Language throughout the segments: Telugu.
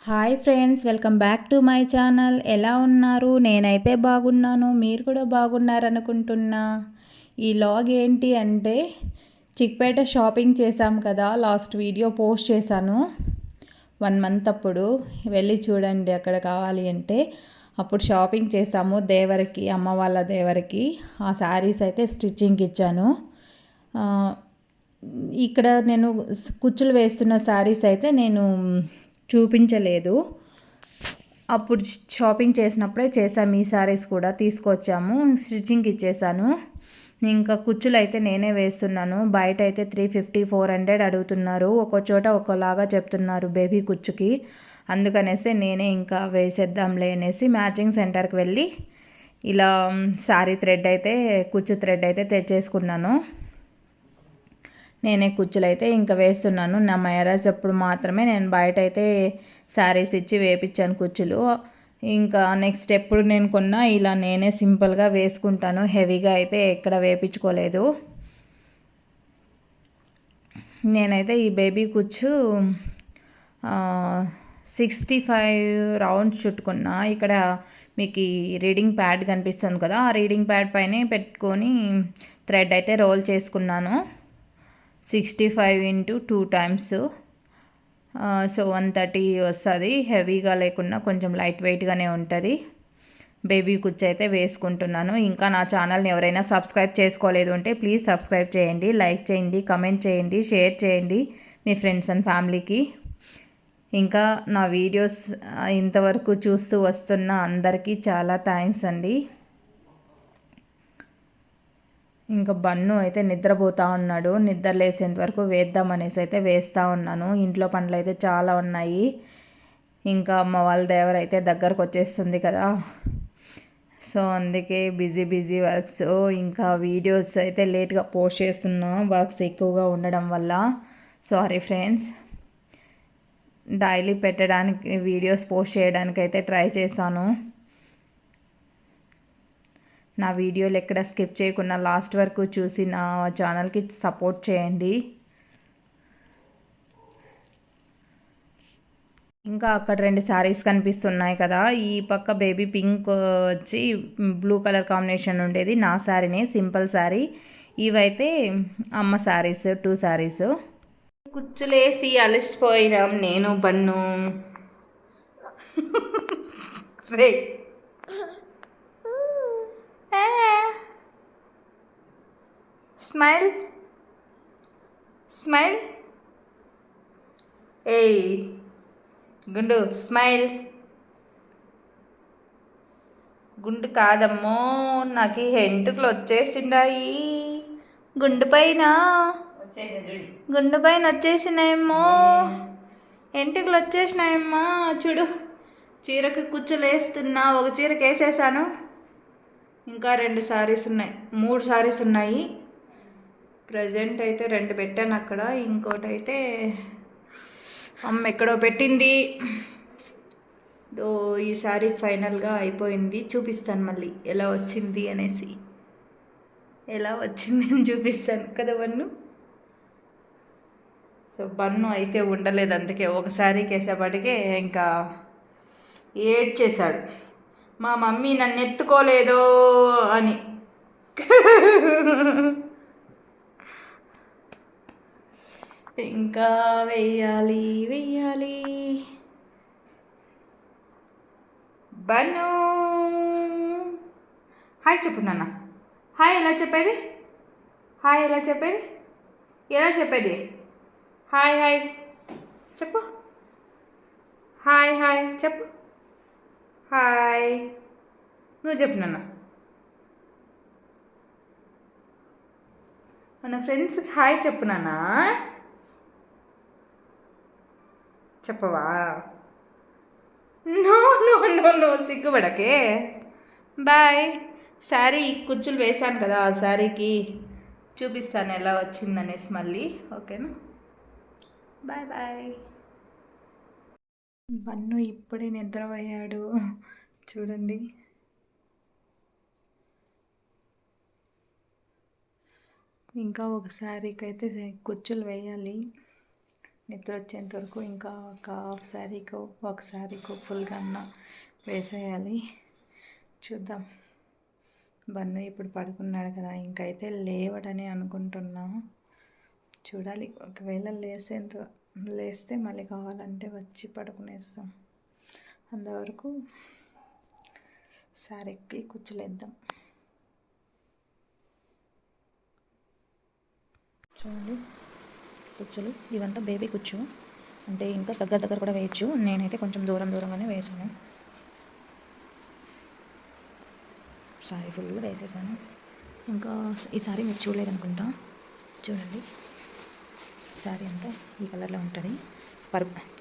Hi friends, welcome back to my channel. ఎలా ఉన్నారు? నేనైతే బాగున్నాను. మీరు కూడా బాగున్నారనుకుంటున్నా. ఈ లాగ్ ఏంటి అంటే చిక్పేట షాపింగ్ చేశాం కదా, లాస్ట్ వీడియో పోస్ట్ చేశాను 1 మంత్ అప్పుడు. వెళ్ళి చూడండి అక్కడ కావాలి అంటే. అప్పుడు షాపింగ్ చేసాము దేవరికి, అమ్మ వాళ్ళ దేవరికి. ఆ శారీస్ అయితే స్టిచ్చింగ్కి ఇచ్చాను. ఇక్కడ నేను కుచ్చులు వేస్తున్న శారీస్ అయితే నేను చూపించలేదు. అప్పుడు షాపింగ్ చేసినప్పుడే చేసాము. ఈ శారీస్ కూడా తీసుకొచ్చాము, స్టిచ్చింగ్కి ఇచ్చేసాను. ఇంకా కుచ్చులు అయితే నేనే వేస్తున్నాను. బయట అయితే 350-400 అడుగుతున్నారు. ఒక్కో చోట ఒక్కోలాగా చెప్తున్నారు బేబీ కుచ్చుకి. అందుకనేసి నేనే ఇంకా వేసేద్దాంలే అనేసి మ్యాచింగ్ సెంటర్కి వెళ్ళి ఇలా శారీ థ్రెడ్ అయితే, కుచ్చు థ్రెడ్ అయితే తెచ్చేసుకున్నాను. నేనే కుచ్చులు అయితే ఇంకా వేస్తున్నాను. నా మ్యారేజ్ అప్పుడు మాత్రమే నేను బయట అయితే శారీస్ ఇచ్చి వేపించాను కుచ్చులు. ఇంకా నెక్స్ట్ ఎప్పుడు నేను కొన్నా ఇలా నేనే సింపుల్గా వేసుకుంటాను. హెవీగా అయితే ఎక్కడ వేపించుకోలేదు. నేనైతే ఈ బేబీ కుచ్చు 65 రౌండ్స్ చుట్టుకున్నా. ఇక్కడ మీకు ఈ రీడింగ్ ప్యాడ్ కనిపిస్తుంది కదా, ఆ రీడింగ్ ప్యాడ్ పైనే పెట్టుకొని థ్రెడ్ అయితే రోల్ చేసుకున్నాను. 65 × 2 times. సో 130 వస్తుంది. హెవీగా లేకుండా కొంచెం లైట్ వెయిట్గానే ఉంటుంది. బేబీ కుచ్చు అయితే వేసుకుంటున్నాను. ఇంకా నా ఛానల్ని ఎవరైనా సబ్స్క్రైబ్ చేసుకోలేదు అంటే ప్లీజ్ సబ్స్క్రైబ్ చేయండి, లైక్ చేయండి, కమెంట్ చేయండి, షేర్ చేయండి మీ ఫ్రెండ్స్ అండ్ ఫ్యామిలీకి. ఇంకా నా వీడియోస్ ఇంతవరకు చూస్తూ వస్తున్న అందరికీ చాలా థ్యాంక్స్ అండి. ఇంకా బన్ను అయితే నిద్రపోతూ ఉన్నాడు. నిద్ర లేసేంత వరకు వేద్దామనేసి అయితే వేస్తూ ఉన్నాను. ఇంట్లో పనులు అయితే చాలా ఉన్నాయి. ఇంకా అమ్మ వాళ్ళ దేవరైతే దగ్గరకు వచ్చేస్తుంది కదా, సో అందుకే బిజీ వర్క్స్. ఇంకా వీడియోస్ అయితే లేట్గా పోస్ట్ చేస్తున్నా, వర్క్స్ ఎక్కువగా ఉండడం వల్ల. Sorry friends. డైలీ పెట్టడానికి వీడియోస్ పోస్ట్ చేయడానికి అయితే ట్రై చేశాను. నా వీడియోలు ఎక్కడ స్కిప్ చేయకుండా లాస్ట్ వరకు చూసి నా ఛానల్కి సపోర్ట్ చేయండి. ఇంకా అక్కడ 2 శారీస్ కనిపిస్తున్నాయి కదా, ఈ పక్క బేబీ పింక్ వచ్చి బ్లూ కలర్ కాంబినేషన్ ఉండేది నా శారీనే, సింపుల్ శారీ. ఇవైతే అమ్మ శారీస్, 2 శారీస్. కుచ్చులేసి అలసిపోయినాం నేను బన్ను. రే స్మైల్ స్మైల్. ఏయ్ గుండు స్మైల్. గుండు కాదమ్మో, నాకు హెంటుకలు వచ్చేసిండాయి గుండు పైన. గుండు పైన వచ్చేసినాయేమో, ఎంటుకలు వచ్చేసినాయమ్మా. చూడు, చీరకి కుచ్చులు వేస్తున్నా. ఒక చీరకి వేసేసాను. ఇంకా 2 శారీస్ ఉన్నాయి, 3 శారీస్ ఉన్నాయి. ప్రజెంట్ అయితే 2 పెట్టాను అక్కడ, ఇంకోటి అయితే అమ్మ ఎక్కడో పెట్టింది. ఈ శారీ ఫైనల్గా అయిపోయింది. చూపిస్తాను మళ్ళీ ఎలా వచ్చింది అనేసి. ఎలా వచ్చింది అని చూపిస్తాను కదా బన్ను. సో బన్ను అయితే ఉండలేదు, అందుకే ఒక శారీకి వేసేపాటికే ఇంకా ఏడ్చేశాడు, మా మమ్మీ నన్ను ఎత్తుకోలేదో అని. ఇంకా వెయ్యాలి. బన్ను హాయ్ చెప్పు నాన్న. హాయ్ ఎలా చెప్పేది? హాయ్ ఎలా చెప్పేది? ఎలా చెప్పేది? హాయ్ చెప్పు. హాయ్ చెప్పు. హాయ్ నువ్వు చెప్పు నాన్న. మన ఫ్రెండ్స్కి హాయ్ చెప్పు నాన్న. చెప్పవా? నో సిగ్గుపడకే. బాయ్. శారీ కుచ్చులు వేశాను కదా, ఆ శారీకి చూపిస్తాను ఎలా వచ్చిందనేసి మళ్ళీ. ఓకేనా? బాయ్. బన్ను ఇప్పుడే నిద్రపోయాడు చూడండి. ఇంకా ఒక శారీకి అయితే కుచ్చులు వేయాలి. నిద్ర వచ్చేంత వరకు ఇంకా ఒక హాఫ్ శారీకో ఒక శారీకో ఫుల్గా అన్న వేసేయాలి. చూద్దాం. బన్ను ఇప్పుడు పడుకున్నాడు కదా, ఇంకైతే లేవడని అనుకుంటున్నా. చూడాలి, ఒకవేళ లేస్తే మళ్ళీ కావాలంటే వచ్చి పడుకునేస్తాం. అంతవరకు శారీకి కుచ్చులేద్దాం. చూడండి కుచ్చులు ఇవంతా బేబీ కుచ్చు, అంటే ఇంకా దగ్గర కూడా వేయచ్చు. నేనైతే కొంచెం దూరంగానే వేసాను. శారీ ఫుల్ వేసేసాను. ఇంకా ఈ శారీ మీరు చూడలేదనుకుంటా. చూడండి, శారీ అంతా ఈ కలర్లో ఉంటుంది.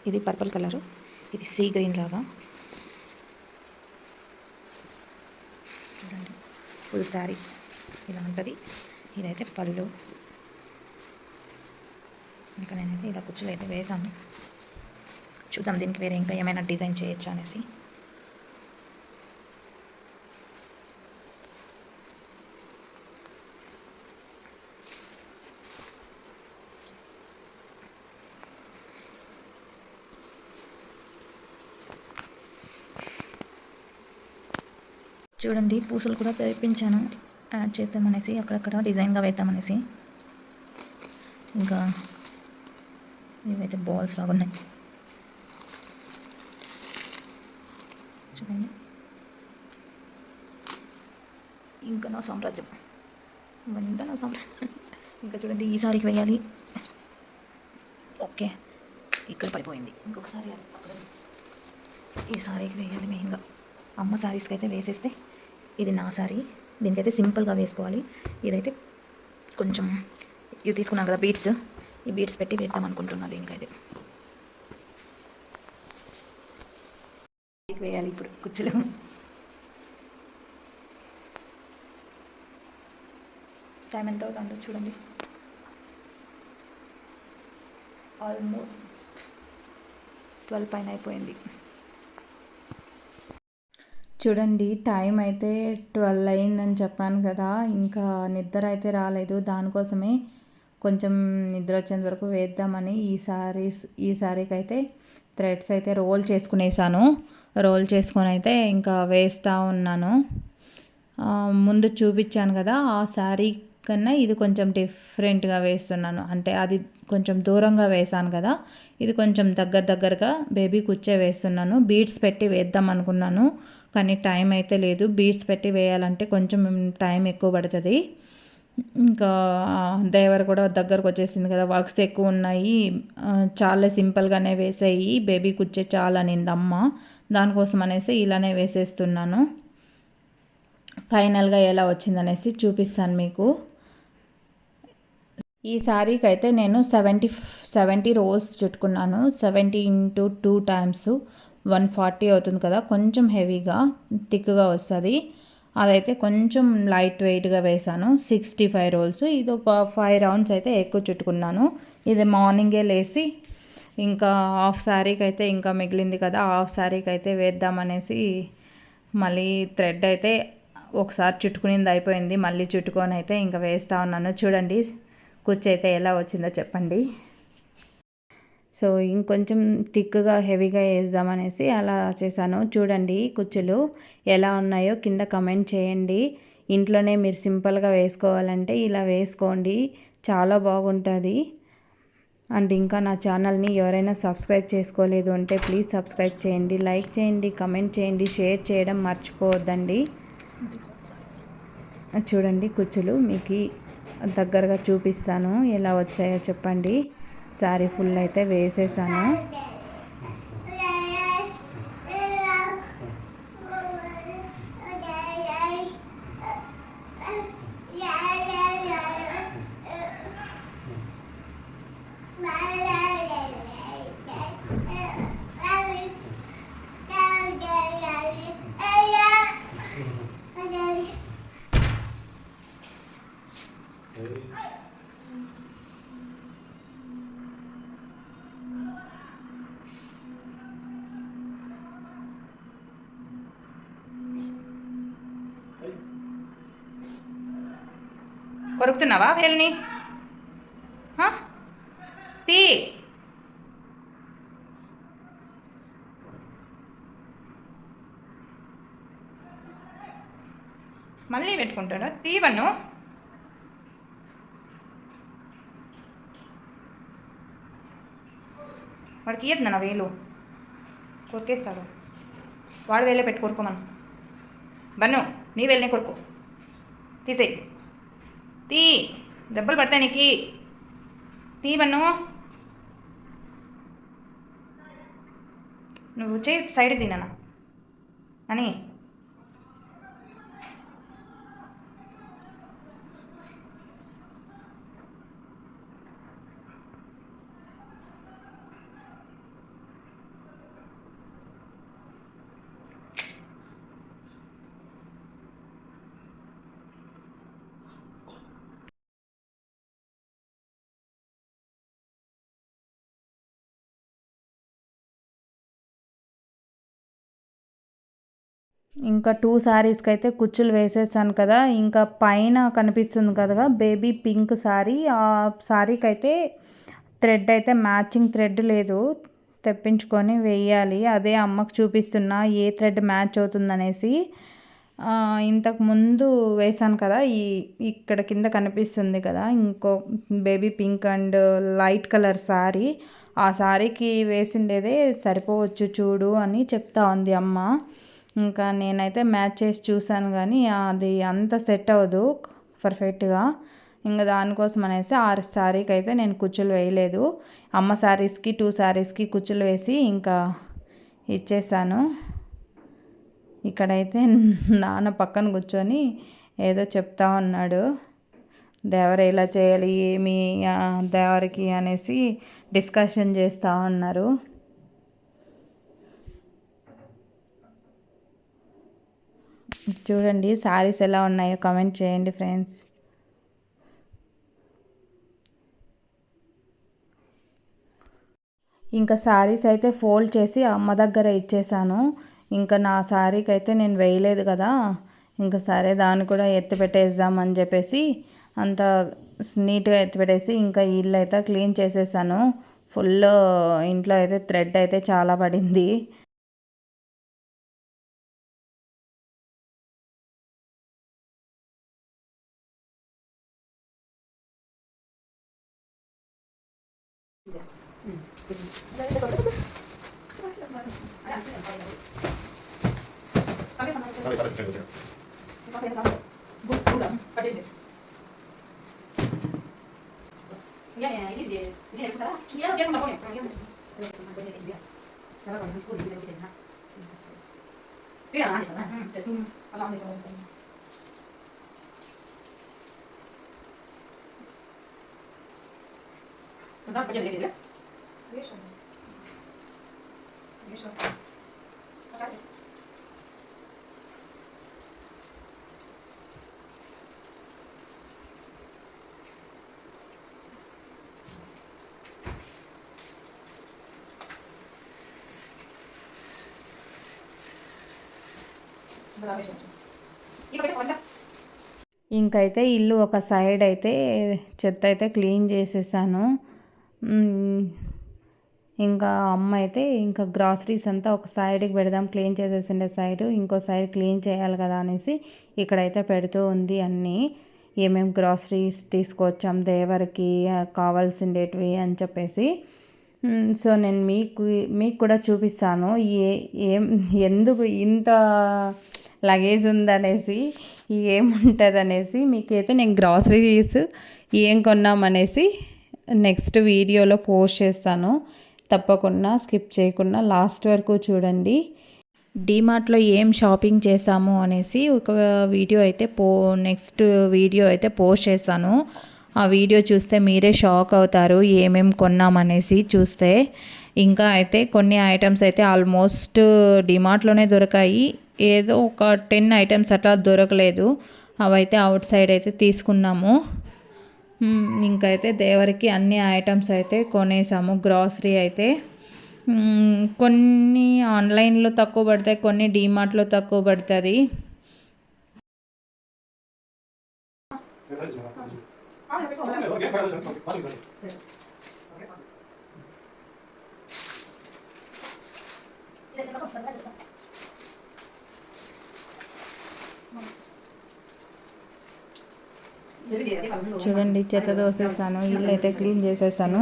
ఇది పర్పుల్ కలరు, ఇది సీ గ్రీన్ లాగా. చూడండి, ఫుల్ శారీ ఇలా ఉంటుంది. ఇదైతే పళ్ళు. ఇంకా నేనైతే ఇలా కుచ్చులు అయితే వేసాను. చూద్దాం దీనికి వేరే ఇంకా ఏమైనా డిజైన్ చేయొచ్చా అనేసి. చూడండి, పూసలు కూడా తెప్పించాను యాడ్ చేద్దామనేసి, అక్కడక్కడ డిజైన్గా వేద్దామనేసి. ఇంకా ఇవైతే బాల్స్ లాగా ఉన్నాయి. చూడండి, ఇంకా నా సామ్రాజ్యం ఇవంతా నా సామ్రాజ్యం. ఇంకా చూడండి, ఈ సారీకి వేయాలి. ఓకే, ఇక్కడ పడిపోయింది. ఇంకొకసారి అక్కడ ఈ సారీకి వేయాలి మెయిన్గా. అమ్మ శారీస్కి అయితే వేసేస్తే, ఇది నా శారీ, దీనికైతే సింపుల్గా వేసుకోవాలి. ఇదైతే కొంచెం ఇవి తీసుకున్నాను కదా బీడ్స్, ఈ బీడ్స్ పెట్టి వేద్దాం అనుకుంటున్నా. దీనికైతే వేయాలి ఇప్పుడు కుచ్చులు. టైం ఎంత అవుతుందో చూడండి, ఆల్మోస్ట్ 12 పైన అయిపోయింది. చూడండి, టైం అయితే 12 అయిందని చెప్పాను కదా, ఇంకా నిద్ర అయితే రాలేదు. దానికోసమే కొంచెం నిద్ర వచ్చేంత వరకు వేద్దామని ఈ శారీకి అయితే థ్రెడ్స్ అయితే రోల్ చేసుకునేసాను. రోల్ చేసుకొని అయితే ఇంకా వేస్తూ ఉన్నాను. ముందు చూపించాను కదా, ఆ శారీ కన్నా ఇది కొంచెం డిఫరెంట్గా వేస్తున్నాను. అంటే అది కొంచెం దూరంగా వేసాను కదా, ఇది కొంచెం దగ్గరగా బేబీ కుచ్చే వేస్తున్నాను. బీడ్స్ పెట్టి వేద్దాం అనుకున్నాను, కానీ టైం అయితే లేదు. బీడ్స్ పెట్టి వేయాలంటే కొంచెం టైం ఎక్కువ పడుతుంది. ఇంకా దేవర కూడా దగ్గరకు వచ్చేసింది కదా, వర్క్స్ ఎక్కువ ఉన్నాయి, చాలా సింపుల్గానే వేసేయి, బేబీ కుచ్చే చాలా అనింది అమ్మ. దానికోసం అనేసి ఇలానే వేసేస్తున్నాను. ఫైనల్గా ఎలా వచ్చిందనేసి చూపిస్తాను మీకు. ఈ శారీకి అయితే నేను 70 రోస్ చుట్టుకున్నాను. 70 × 2 టైమ్స్ 140 అవుతుంది కదా, కొంచెం హెవీగా థిక్గా వస్తుంది. అదైతే కొంచెం లైట్ వెయిట్గా వేసాను. 65 రోల్స్, ఇది ఒక 5 రౌండ్స్ అయితే ఎక్కువ చుట్టుకున్నాను. ఇది మార్నింగే లేచి ఇంకా హాఫ్ శారీకి అయితే ఇంకా మిగిలింది కదా, హాఫ్ శారీకి అయితే వేద్దామనేసి మళ్ళీ థ్రెడ్ అయితే ఒకసారి చుట్టుకునింది అయిపోయింది, మళ్ళీ చుట్టుకొని అయితే ఇంకా వేస్తూ ఉన్నాను. చూడండి కుచ్చు అయితే ఎలా వచ్చిందో చెప్పండి. సో ఇంకొంచెం థిక్గా హెవీగా వేద్దామనేసి అలా చేశాను. చూడండి కుచ్చులు ఎలా ఉన్నాయో కింద కమెంట్ చేయండి. ఇంట్లోనే మీరు సింపుల్గా వేసుకోవాలంటే ఇలా వేసుకోండి, చాలా బాగుంటుంది. అండ్ ఇంకా నా ఛానల్ని ఎవరైనా సబ్స్క్రైబ్ చేసుకోలేదు అంటే ప్లీజ్ సబ్స్క్రైబ్ చేయండి, లైక్ చేయండి, కమెంట్ చేయండి, షేర్ చేయడం మర్చిపోవద్దండి. చూడండి కుచ్చులు మీకు దగ్గరగా చూపిస్తాను, ఎలా వచ్చాయో చెప్పండి. శారీ ఫుల్ అయితే వేసేసాను. కొరుకుతున్నావా వేల్ని? తీ మళ్ళీ పెట్టుకుంటాడా తీవను. వాడికి ఇయ్యద్దు నా వేలు, కొరికేస్తాడు. వాడు వేలే పెట్టి కొరుకోమను. బన్ను నీ వేలునే కొరుకో, తీసేయి. తీ, దెబ్బలు పడతాయి నీకు. తీ బన్ను. నువ్వు చేయి సైడ్కి తినా అని. ఇంకా 2 శారీస్కి అయితే కుచ్చులు వేసేసాను కదా. ఇంకా పైన కనిపిస్తుంది కదా బేబీ పింక్ శారీ, ఆ శారీకి అయితే థ్రెడ్ అయితే మ్యాచింగ్ థ్రెడ్ లేదు, తెప్పించుకొని వేయాలి. అదే అమ్మకు చూపిస్తున్నా ఏ థ్రెడ్ మ్యాచ్ అవుతుందనేసి. ఇంతకు ముందు వేసాను కదా, ఇక్కడ కింద కనిపిస్తుంది కదా ఇంకో baby pink and light colour sari, ఆ శారీకి వేసిండేదే సరిపోవచ్చు చూడు అని చెప్తా ఉంది అమ్మ. ఇంకా నేనైతే మ్యాచ్ చేసి చూశాను కానీ అది అంత సెట్ అవ్వదు పర్ఫెక్ట్గా. ఇంకా దానికోసం అనేసి ఆ శారీకి అయితే నేను కుచ్చులు వేయలేదు. అమ్మ శారీస్కి 2 శారీస్కి కుచ్చులు వేసి ఇంకా ఇచ్చేసాను. ఇక్కడైతే నాన్న పక్కన కూర్చొని ఏదో చెప్తా ఉన్నాడు. దేవర ఇలా చేయాలి ఏమి దేవరికి అనేసి డిస్కషన్ చేస్తూ ఉన్నారు. చూడండి శారీస్ ఎలా ఉన్నాయో కామెంట్ చేయండి ఫ్రెండ్స్. ఇంకా శారీస్ అయితే ఫోల్డ్ చేసి అమ్మ దగ్గర ఇచ్చేసాను. ఇంకా నా శారీకి అయితే నేను వేయలేదు కదా, ఇంకా సరే దాన్ని కూడా ఎత్తి పెట్టేద్దామని చెప్పేసి అంత నీట్గా ఎత్తి పెట్టేసి ఇంకా ఇల్లు అయితే క్లీన్ చేసేసాను. ఫుల్ ఇంట్లో అయితే థ్రెడ్ అయితే చాలా పడింది. ఇంకైతే ఇల్లు ఒక సైడ్ అయితే చెత్త అయితే క్లీన్ చేసేసాను. ఇంకా అమ్మ అయితే ఇంకా గ్రాసరీస్ అంతా ఒక సైడ్కి పెడదాం, క్లీన్ చేసేసిండే సైడ్ ఇంకో సైడ్ క్లీన్ చేయాలి కదా అనేసి ఇక్కడైతే పెడుతూ ఉంది. అన్నీ ఏమేమి గ్రాసరీస్ తీసుకొచ్చాం దేవరికి కావాల్సిండేటివి అని చెప్పేసి. సో నేను మీకు కూడా చూపిస్తాను ఎందుకు ఇంత లగేజ్ ఉందనేసి, ఏముంటుంది అనేసి. మీకైతే నేను గ్రాసరీస్ ఏం కొన్నామనేసి నెక్స్ట్ వీడియోలో పోస్ట్ చేస్తాను. తప్పకుండా స్కిప్ చేయకుండా లాస్ట్ వరకు చూడండి. డీమార్ట్లో ఏం షాపింగ్ చేసాము అనేసి ఒక వీడియో అయితే నెక్స్ట్ వీడియో అయితే పోస్ట్ చేస్తాను. ఆ వీడియో చూస్తే మీరే షాక్ అవుతారు ఏమేం కొన్నామనేసి చూస్తే. ఇంకా అయితే కొన్ని ఐటమ్స్ అయితే ఆల్మోస్ట్ డిమార్ట్లోనే దొరికాయి, ఏదో ఒక 10 ఐటమ్స్ అట్లా దొరకలేదు, అవైతే అవుట్ సైడ్ అయితే తీసుకున్నాము. ఇంకైతే దేవరికి అన్ని ఐటమ్స్ అయితే కొనేసాము. గ్రాసరీ అయితే కొన్ని ఆన్లైన్లో తక్కువ పడతాయి, కొన్ని డీమార్ట్లో తక్కువ పడుతుంది. చూడండి చెత్త దోసేసాను, ఇల్లు అయితే క్లీన్ చేసేసాను.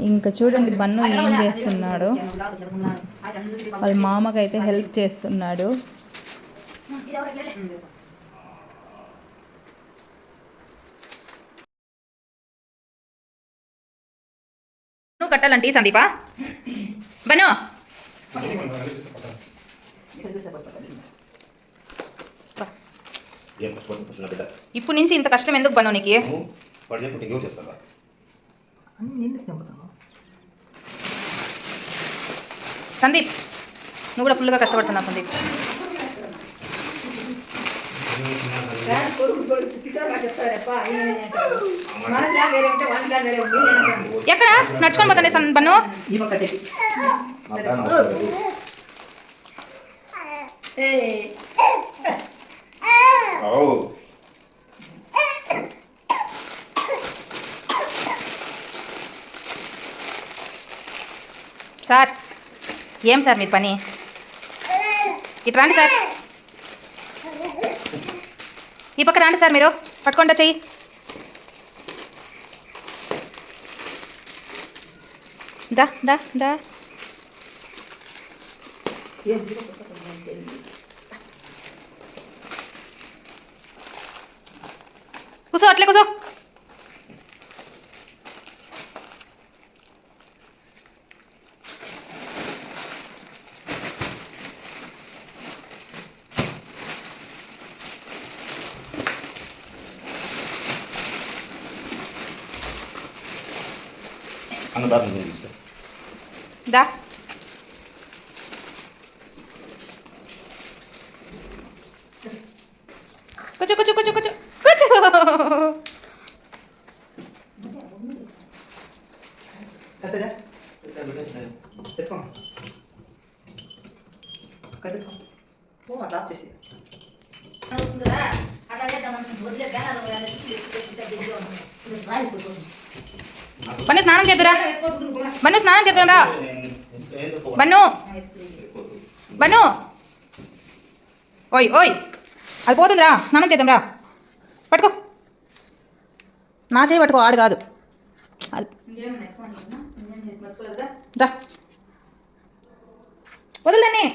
ఇంకా చూడండి బన్ను ఏం చేస్తున్నాడు, వాళ్ళ మామకైతే హెల్ప్ చేస్తున్నాడు. నువ్వు కట్టాలంటే సందీపా బను ఇప్పుడు నుంచి ఇంత కష్టం ఎందుకు బను నీకు? సందీప్ నువ్వు కూడా ఫుల్గా కష్టపడుతున్నావు సందీప్. ఎక్కడ నడుచుకొని పోతానే బన్ను? సార్ ఏం సార్ మీ పని? ఇటు రండి సార్, ఈ పక్క రండి సార్, మీరు పట్టుకుంటా చెయ్యి. దా దా దా కూసో, అట్లే కూసో. దా కూర్చో కూర్చో కూర్చో కూర్చో కూర్చో. బన్ను స్నానం చేద్దురా, బన్ను స్నానం చేద్దాంరా, బన్ను బన్ను ఓయ్ ఓయ్ అది పోతుందిరా, స్నానం చేద్దాంరా. పట్టుకో, నా చేయి పట్టుకో, ఆడు కాదు రా, వదులుదాన్ని.